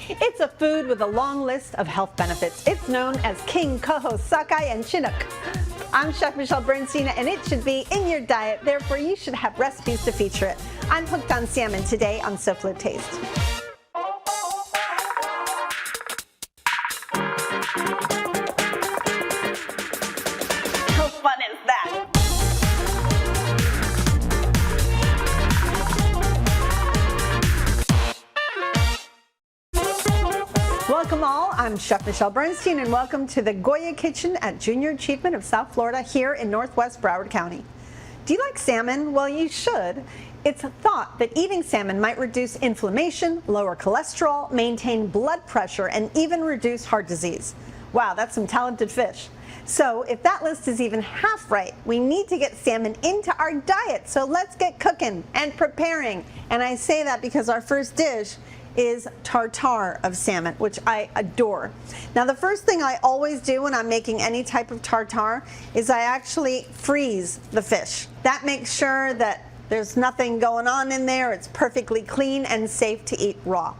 It's a food with a long list of health benefits. It's known as King, Coho, Sockeye, and Chinook. I'm Chef Michelle Bernstein, and it should be in your diet. Therefore, you should have recipes to feature it. I'm hooked on salmon today on Souffleur Taste. How fun is that? Welcome all, I'm Chef Michelle Bernstein, and welcome to the Goya Kitchen at Junior Achievement of South Florida here in Northwest Broward County. Do you like salmon? Well, you should. It's thought that eating salmon might reduce inflammation, lower cholesterol, maintain blood pressure, and even reduce heart disease. Wow, that's some talented fish. So if that list is even half right, we need to get salmon into our diet. So let's get cooking and preparing. And I say that because our first dish is tartar of salmon, which I adore. Now, the first thing I always do when I'm making any type of tartar is I actually freeze the fish. That makes sure that there's nothing going on in there. It's perfectly clean and safe to eat raw.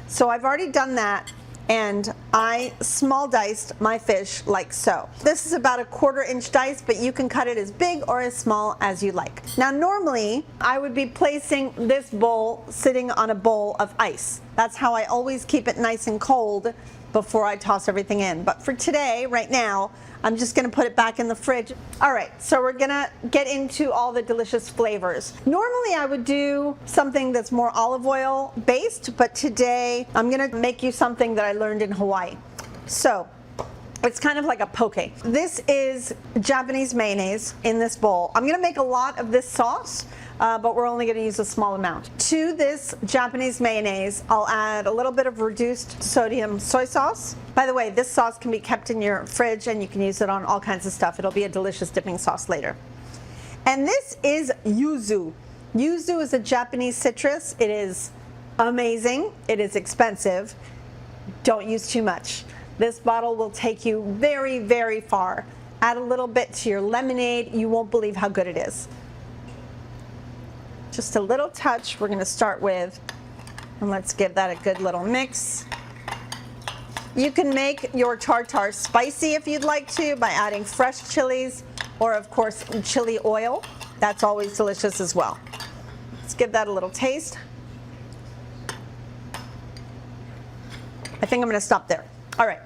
So I've already done that, and I small diced my fish like so. This is about a 1/4 inch dice, but you can cut it as big or as small as you like. Now, normally I would be placing this bowl sitting on a bowl of ice. That's how I always keep it nice and cold before I toss everything in. But for today, right now, I'm just gonna put it back in the fridge. All right, so we're gonna get into all the delicious flavors. Normally I would do something that's more olive oil based, but today I'm gonna make you something that I learned in Hawaii. So, it's kind of like a poke. This is Japanese mayonnaise in this bowl. I'm gonna make a lot of this sauce, but we're only gonna use a small amount. To this Japanese mayonnaise, I'll add a little bit of reduced sodium soy sauce. By the way, this sauce can be kept in your fridge and you can use it on all kinds of stuff. It'll be a delicious dipping sauce later. And this is yuzu. Yuzu is a Japanese citrus. It is amazing. It is expensive. Don't use too much. This bottle will take you very, very far. Add a little bit to your lemonade. You won't believe how good it is. Just a little touch we're gonna start with, and let's give that a good little mix. You can make your tartar spicy if you'd like to by adding fresh chilies or, of course, chili oil. That's always delicious as well. Let's give that a little taste. I think I'm gonna stop there. All right,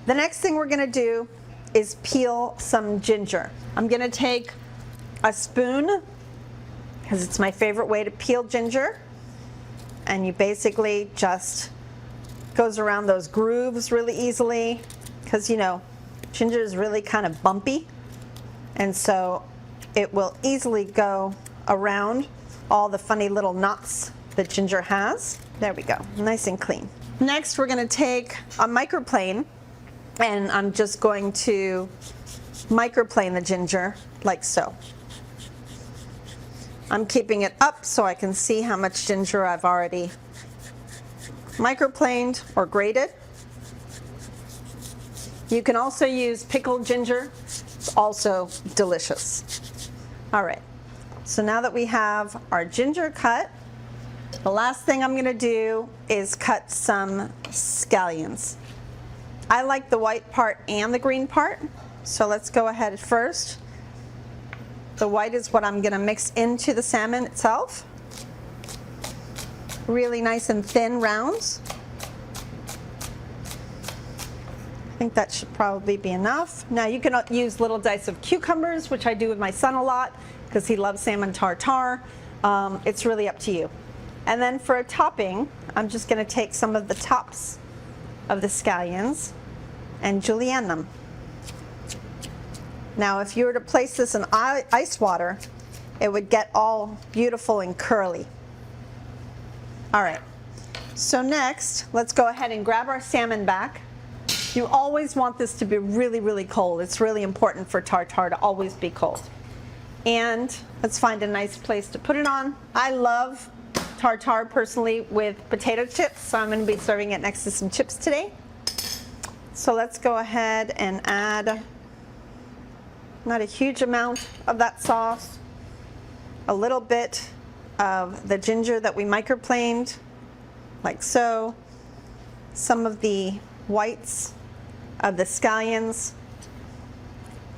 the next thing we're gonna do is peel some ginger. I'm gonna take a spoon, because it's my favorite way to peel ginger, and you basically just goes around those grooves really easily, because you know ginger is really kind of bumpy, and so it will easily go around all the funny little knots that ginger has. There we go, nice and clean. Next, we're going to take a microplane, and I'm just going to microplane the ginger like so. I'm keeping it up so I can see how much ginger I've already microplaned or grated. You can also use pickled ginger. It's also delicious. All right, so now that we have our ginger cut, the last thing I'm gonna do is cut some scallions. I like the white part and the green part, so let's go ahead first. The white is what I'm gonna mix into the salmon itself. Really nice and thin rounds. I think that should probably be enough. Now you can use little dice of cucumbers, which I do with my son a lot because he loves salmon tartar. It's really up to you. And then for a topping, I'm just gonna take some of the tops of the scallions and julienne them. Now, if you were to place this in ice water, it would get all beautiful and curly. All right, so next, let's go ahead and grab our salmon back. You always want this to be really, really cold. It's really important for tartar to always be cold. And let's find a nice place to put it on. I love tartar personally with potato chips, so I'm going to be serving it next to some chips today. So let's go ahead and add not a huge amount of that sauce, a little bit of the ginger that we microplaned, like so, some of the whites of the scallions,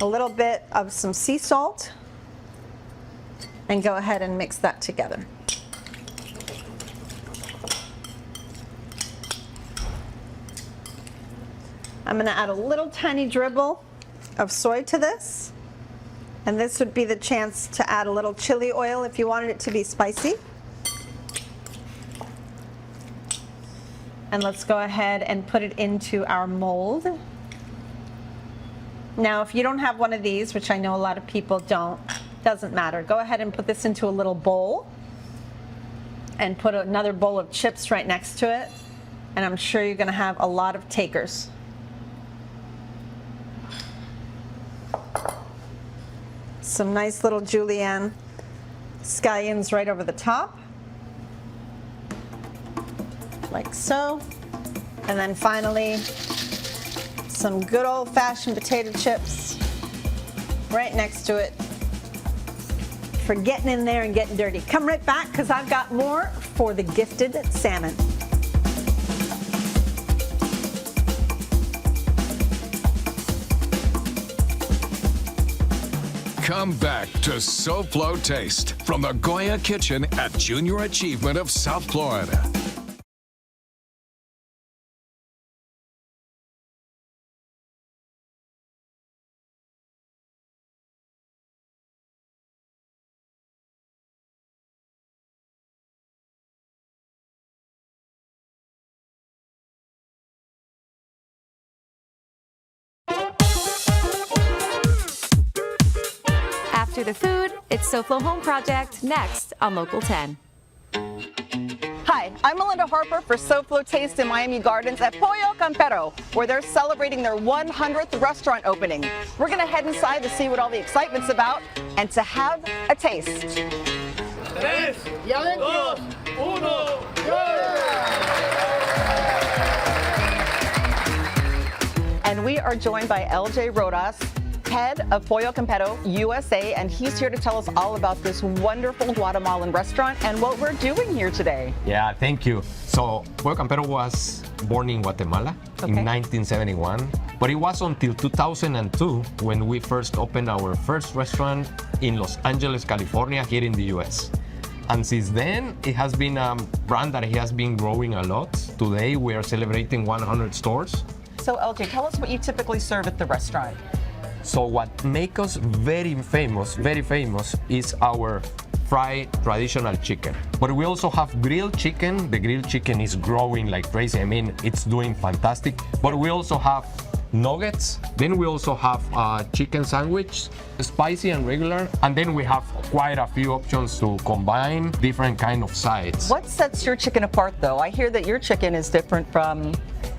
a little bit of some sea salt, and go ahead and mix that together. I'm going to add a little tiny dribble of soy to this, and this would be the chance to add a little chili oil if you wanted it to be spicy. And let's go ahead and put it into our mold. Now, if you don't have one of these, which I know a lot of people don't, doesn't matter. Go ahead and put this into a little bowl and put another bowl of chips right next to it, and I'm sure you're going to have a lot of takers. Some nice little julienne scallions right over the top, like so. And then finally, some good old-fashioned potato chips right next to it for getting in there and getting dirty. Come right back, because I've got more for the gifted salmon. Come back to SoFlo Taste from the Goya Kitchen at Junior Achievement of South Florida. After the food, it's SoFlo Home Project, next on Local 10. Hi, I'm Melinda Harper for SoFlo Taste in Miami Gardens at Pollo Campero, where they're celebrating their 100th restaurant opening. We're going to head inside to see what all the excitement's about and to have a taste. 3, 2, 1, go! And we are joined by LJ Rodas, head of Pollo Campero USA, and he's here to tell us all about this wonderful Guatemalan restaurant and what we're doing here today. Yeah, thank you. So, Pollo Campero was born in Guatemala in 1971, but it was until 2002 when we first opened our first restaurant in Los Angeles, California, here in the US. And since then, it has been a brand that has been growing a lot. Today, we are celebrating 100 stores. So, LJ, tell us what you typically serve at the restaurant. So what makes us very famous, is our fried traditional chicken. But we also have grilled chicken. The grilled chicken is growing like crazy. I mean, it's doing fantastic. But we also have nuggets. Then we also have chicken sandwich, spicy and regular. And then we have quite a few options to combine different kind of sides. What sets your chicken apart, though? I hear that your chicken is different from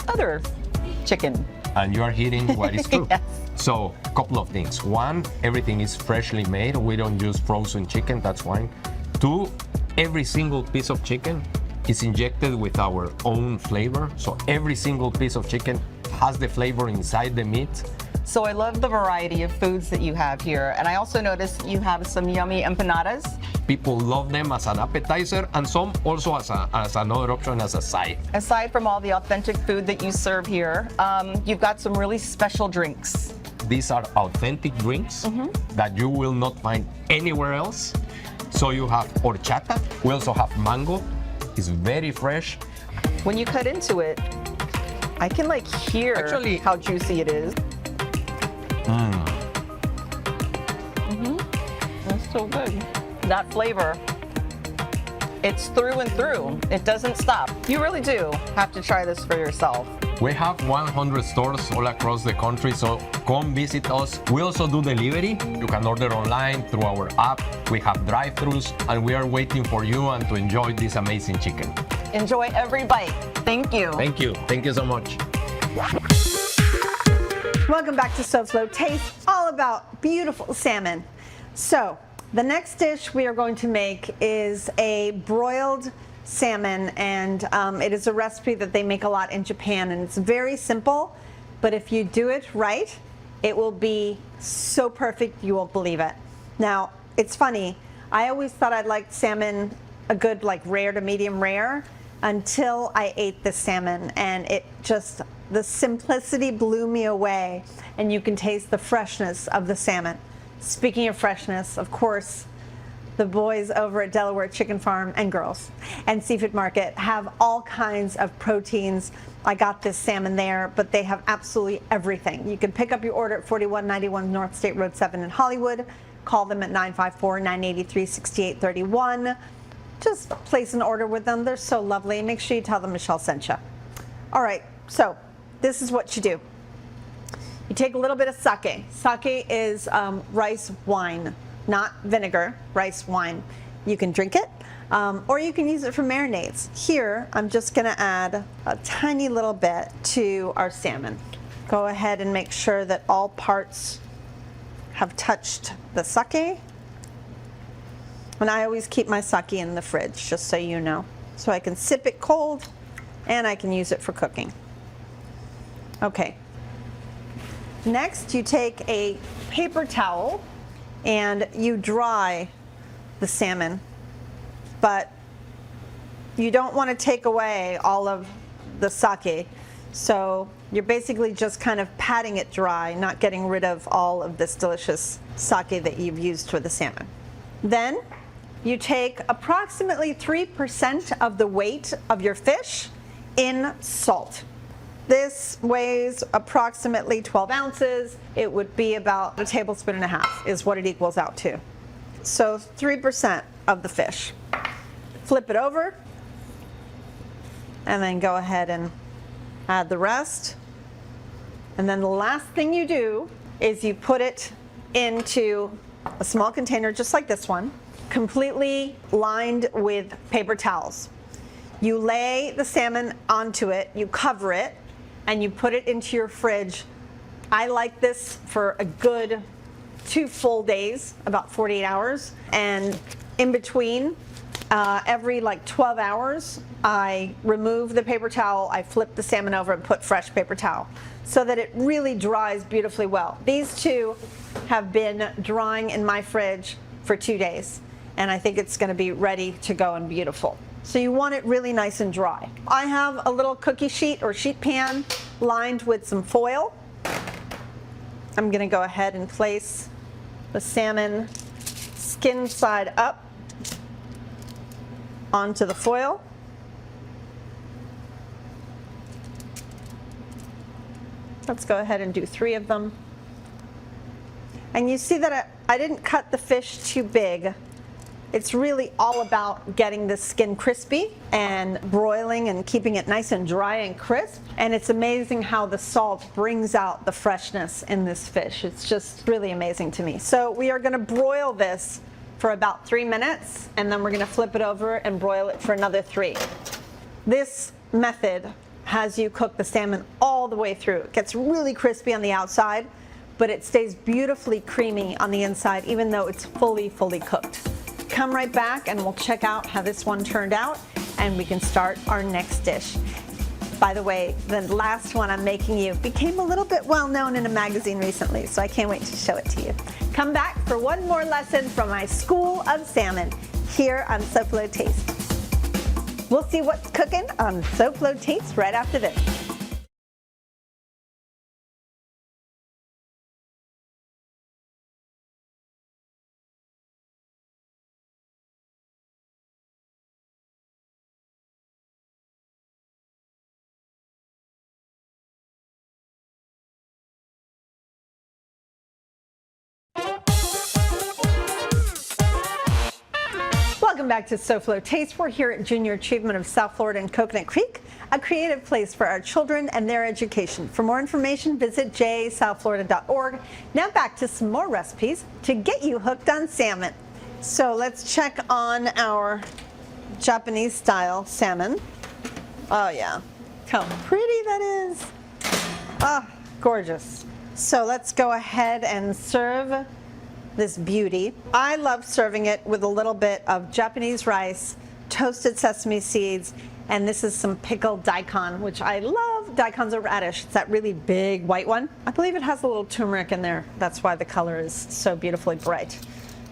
other chicken. And you are hitting what is true. Yes. So, a couple of things. One, everything is freshly made. We don't use frozen chicken, that's one. Two, every single piece of chicken is injected with our own flavor. So every single piece of chicken has the flavor inside the meat. So I love the variety of foods that you have here. And I also noticed you have some yummy empanadas. People love them as an appetizer, and some also as another option as a side. Aside from all the authentic food that you serve here, you've got some really special drinks. These are authentic drinks that you will not find anywhere else. So you have horchata. We also have mango. It's very fresh. When you cut into it, I can hear Actually, how juicy it is. That's so good. That flavor, it's through and through. It doesn't stop. You really do have to try this for yourself. We have 100 stores all across the country, so come visit us. We also do delivery. You can order online through our app. We have drive-thrus, and we are waiting for you and to enjoy this amazing chicken. Enjoy every bite. Thank you. Thank you. Thank you so much. Welcome back to SoFlo Taste, all about beautiful salmon. So, the next dish we are going to make is a broiled salmon, and it is a recipe that they make a lot in Japan, and it's very simple, but if you do it right, it will be so perfect you won't believe it. Now, it's funny, I always thought I'd like salmon a good rare to medium rare, until I ate the salmon, and the simplicity blew me away, and you can taste the freshness of the salmon. Speaking of freshness, of course, the boys over at Delaware Chicken Farm and girls and Seafood Market have all kinds of proteins. I got this salmon there, but they have absolutely everything. You can pick up your order at 4191 North State Road 7 in Hollywood. Call them at 954-983-6831. Just place an order with them. They're so lovely. Make sure you tell them Michelle sent you. All right, so this is what you do. You take a little bit of sake. Sake is rice wine, not vinegar, rice wine. You can drink it, or you can use it for marinades. Here, I'm just gonna add a tiny little bit to our salmon. Go ahead and make sure that all parts have touched the sake. And I always keep my sake in the fridge, just so you know. So I can sip it cold, and I can use it for cooking. Okay. Next, you take a paper towel and you dry the salmon, but you don't want to take away all of the sake. So you're basically just kind of patting it dry, not getting rid of all of this delicious sake that you've used for the salmon. Then you take approximately 3% of the weight of your fish in salt. This weighs approximately 12 ounces. It would be about 1.5 tablespoons is what it equals out to. So 3% of the fish. Flip it over and then go ahead and add the rest. And then the last thing you do is you put it into a small container just like this one, completely lined with paper towels. You lay the salmon onto it, you cover it, and you put it into your fridge. I like this for a good 2 full days, about 48 hours. And in between, every like 12 hours, I remove the paper towel, I flip the salmon over and put fresh paper towel so that it really dries beautifully well. These two have been drying in my fridge for 2 days, and I think it's gonna be ready to go and beautiful. So you want it really nice and dry. I have a little cookie sheet or sheet pan lined with some foil. I'm gonna go ahead and place the salmon skin side up onto the foil. Let's go ahead and do 3 of them. And you see that I didn't cut the fish too big. It's really all about getting the skin crispy and broiling and keeping it nice and dry and crisp. And it's amazing how the salt brings out the freshness in this fish. It's just really amazing to me. So we are gonna broil this for about 3 minutes, and then we're gonna flip it over and broil it for another 3. This method has you cook the salmon all the way through. It gets really crispy on the outside, but it stays beautifully creamy on the inside, even though it's fully cooked. Come right back and we'll check out how this one turned out, and we can start our next dish. By the way, the last one I'm making you became a little bit well known in a magazine recently, so I can't wait to show it to you. Come back for one more lesson from my School of Salmon here on SoFlo Taste. We'll see what's cooking on SoFlo Taste right after this. Welcome back to SoFlo Taste. We're here at Junior Achievement of South Florida and Coconut Creek, a creative place for our children and their education. For more information, visit jsouthflorida.org. Now back to some more recipes to get you hooked on salmon. So let's check on our Japanese style salmon. Oh yeah, how pretty that is. Ah, gorgeous. So let's go ahead and serve this beauty. I love serving it with a little bit of Japanese rice, toasted sesame seeds, and this is some pickled daikon, which I love. Daikon's a radish. It's that really big white one. I believe it has a little turmeric in there. That's why the color is so beautifully bright.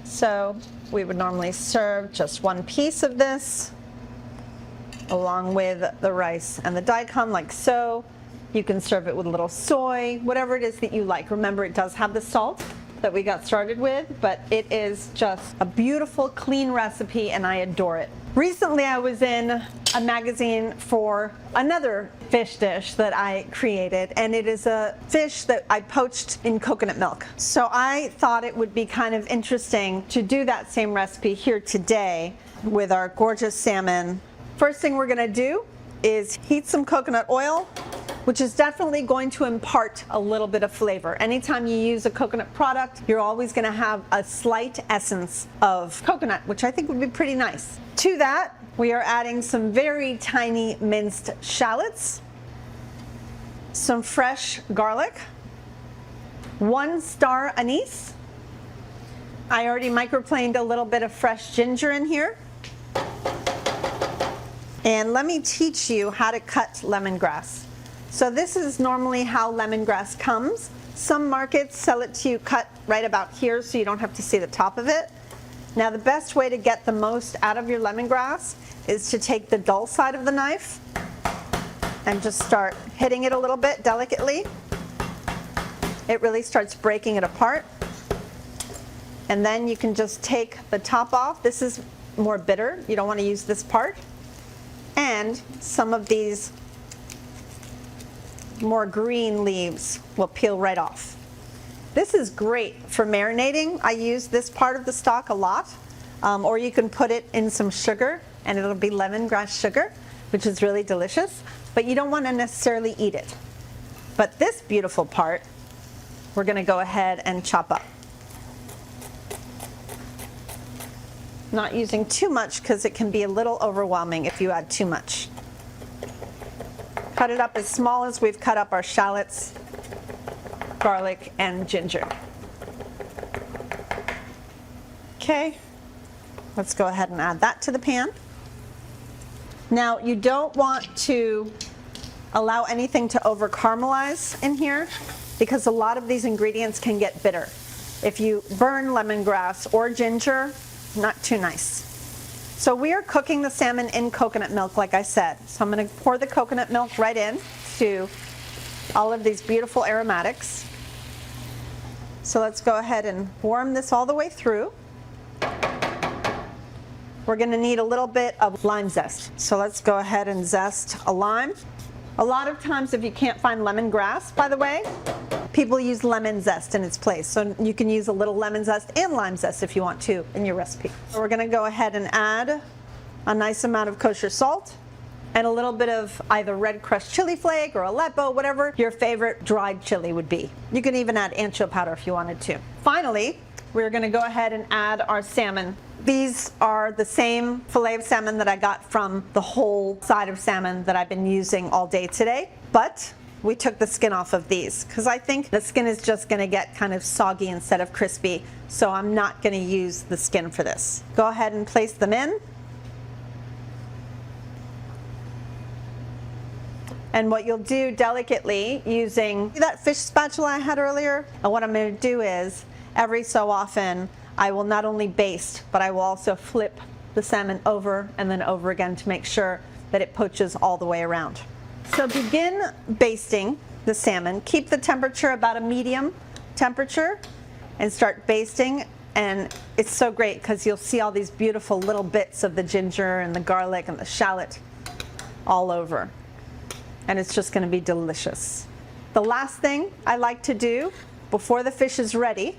So we would normally serve just 1 piece of this. along with the rice and the daikon like so. You can serve it with a little soy, whatever it is that you like. Remember, it does have the salt that we got started with, but it is just a beautiful, clean recipe, and I adore it. Recently, I was in a magazine for another fish dish that I created, and it is a fish that I poached in coconut milk. So I thought it would be kind of interesting to do that same recipe here today with our gorgeous salmon. First thing we're gonna do is heat some coconut oil, which is definitely going to impart a little bit of flavor. Anytime you use a coconut product, you're always gonna have a slight essence of coconut, which I think would be pretty nice. To that, we are adding some very tiny minced shallots, some fresh garlic, 1 star anise. I already microplaned a little bit of fresh ginger in here. And let me teach you how to cut lemongrass. So this is normally how lemongrass comes. Some markets sell it to you cut right about here so you don't have to see the top of it. Now the best way to get the most out of your lemongrass is to take the dull side of the knife and just start hitting it a little bit delicately. It really starts breaking it apart. And then you can just take the top off. This is more bitter. You don't want to use this part. And some of these more green leaves will peel right off. This is great for marinating. I use this part of the stock a lot, or you can put it in some sugar and it'll be lemongrass sugar, which is really delicious, but you don't want to necessarily eat it. But this beautiful part, we're going to go ahead and chop up. Not using too much because it can be a little overwhelming if you add too much. Cut it up as small as we've cut up our shallots, garlic, and ginger. Okay, let's go ahead and add that to the pan. Now, you don't want to allow anything to over caramelize in here because a lot of these ingredients can get bitter. If you burn lemongrass or ginger, not too nice. So we are cooking the salmon in coconut milk, like I said. So I'm going to pour the coconut milk right in to all of these beautiful aromatics. So let's go ahead and warm this all the way through. We're going to need a little bit of lime zest. So let's go ahead and zest a lime. A lot of times if you can't find lemongrass, by the way, people use lemon zest in its place. So you can use a little lemon zest and lime zest if you want to in your recipe. So we're going to go ahead and add a nice amount of kosher salt and a little bit of either red crushed chili flake or Aleppo, whatever your favorite dried chili would be. You can even add ancho powder if you wanted to. Finally, we're going to go ahead and add our salmon. These are the same fillet of salmon that I got from the whole side of salmon that I've been using all day today, but we took the skin off of these because I think the skin is just going to get kind of soggy instead of crispy, so I'm not going to use the skin for this. Go ahead and place them in. And what you'll do delicately using that fish spatula I had earlier, and what I'm going to do is every so often I will not only baste, but I will also flip the salmon over and then over again to make sure that it poaches all the way around. So begin basting the salmon. Keep the temperature about a medium temperature and start basting. And it's so great because you'll see all these beautiful little bits of the ginger and the garlic and the shallot all over. And it's just going to be delicious. The last thing I like to do before the fish is ready,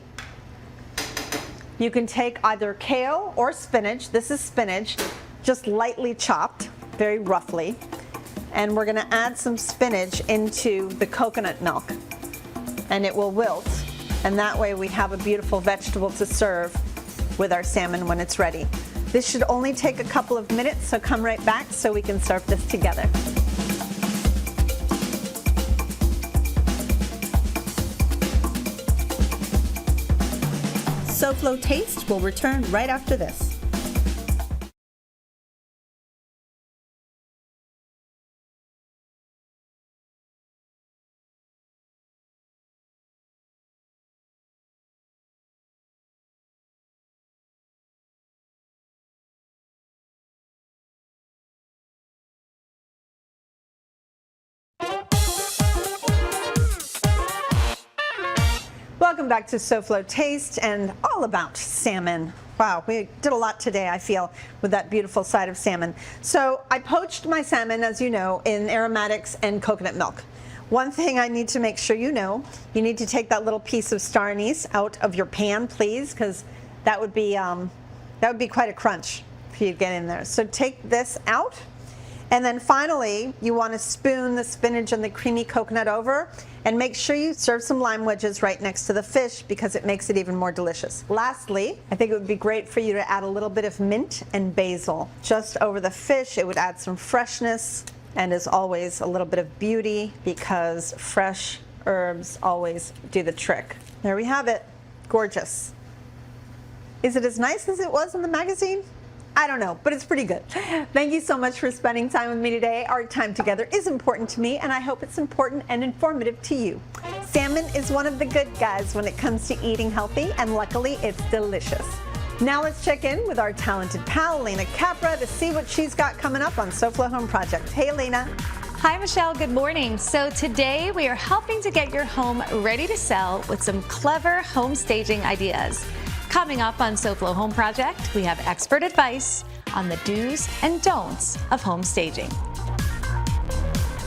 you can take either kale or spinach. This is spinach, just lightly chopped, very roughly. And we're going to add some spinach into the coconut milk, and it will wilt. And that way we have a beautiful vegetable to serve with our salmon when it's ready. This should only take a couple of minutes, so come right back so we can serve this together. SoFlo Taste will return right after this. Welcome back to SoFlo Taste and all about salmon. Wow, we did a lot today, I feel, with that beautiful side of salmon. So I poached my salmon, as you know, in aromatics and coconut milk. One thing I need to make sure you know, you need to take that little piece of star anise out of your pan, please, because that would be quite a crunch for you to get in there. So take this out. And then finally, you want to spoon the spinach and the creamy coconut over, and make sure you serve some lime wedges right next to the fish because it makes it even more delicious. Lastly, I think it would be great for you to add a little bit of mint and basil just over the fish. It would add some freshness and, as always, a little bit of beauty because fresh herbs always do the trick. There we have it. Gorgeous. Is it as nice as it was in the magazine? I don't know, but it's pretty good. Thank you so much for spending time with me today. Our time together is important to me, and I hope it's important and informative to you. Salmon is one of the good guys when it comes to eating healthy, and luckily it's delicious. Now let's check in with our talented pal, Lena Capra, to see what she's got coming up on SoFlo Home Project. Hey, Lena. Hi, Michelle. Good morning. So today we are helping to get your home ready to sell with some clever home staging ideas. Coming up on SoFlo Home Project, we have expert advice on the do's and don'ts of home staging.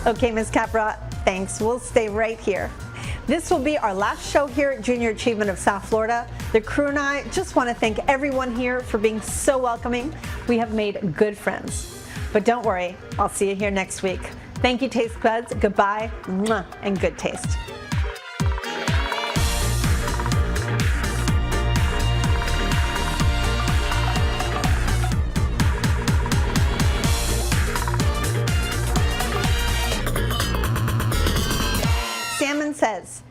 Okay, Ms. Capra, thanks. We'll stay right here. This will be our last show here at Junior Achievement of South Florida. The crew and I just want to thank everyone here for being so welcoming. We have made good friends. But don't worry, I'll see you here next week. Thank you, Taste Buds. Goodbye, mwah, and good taste. Salmon says,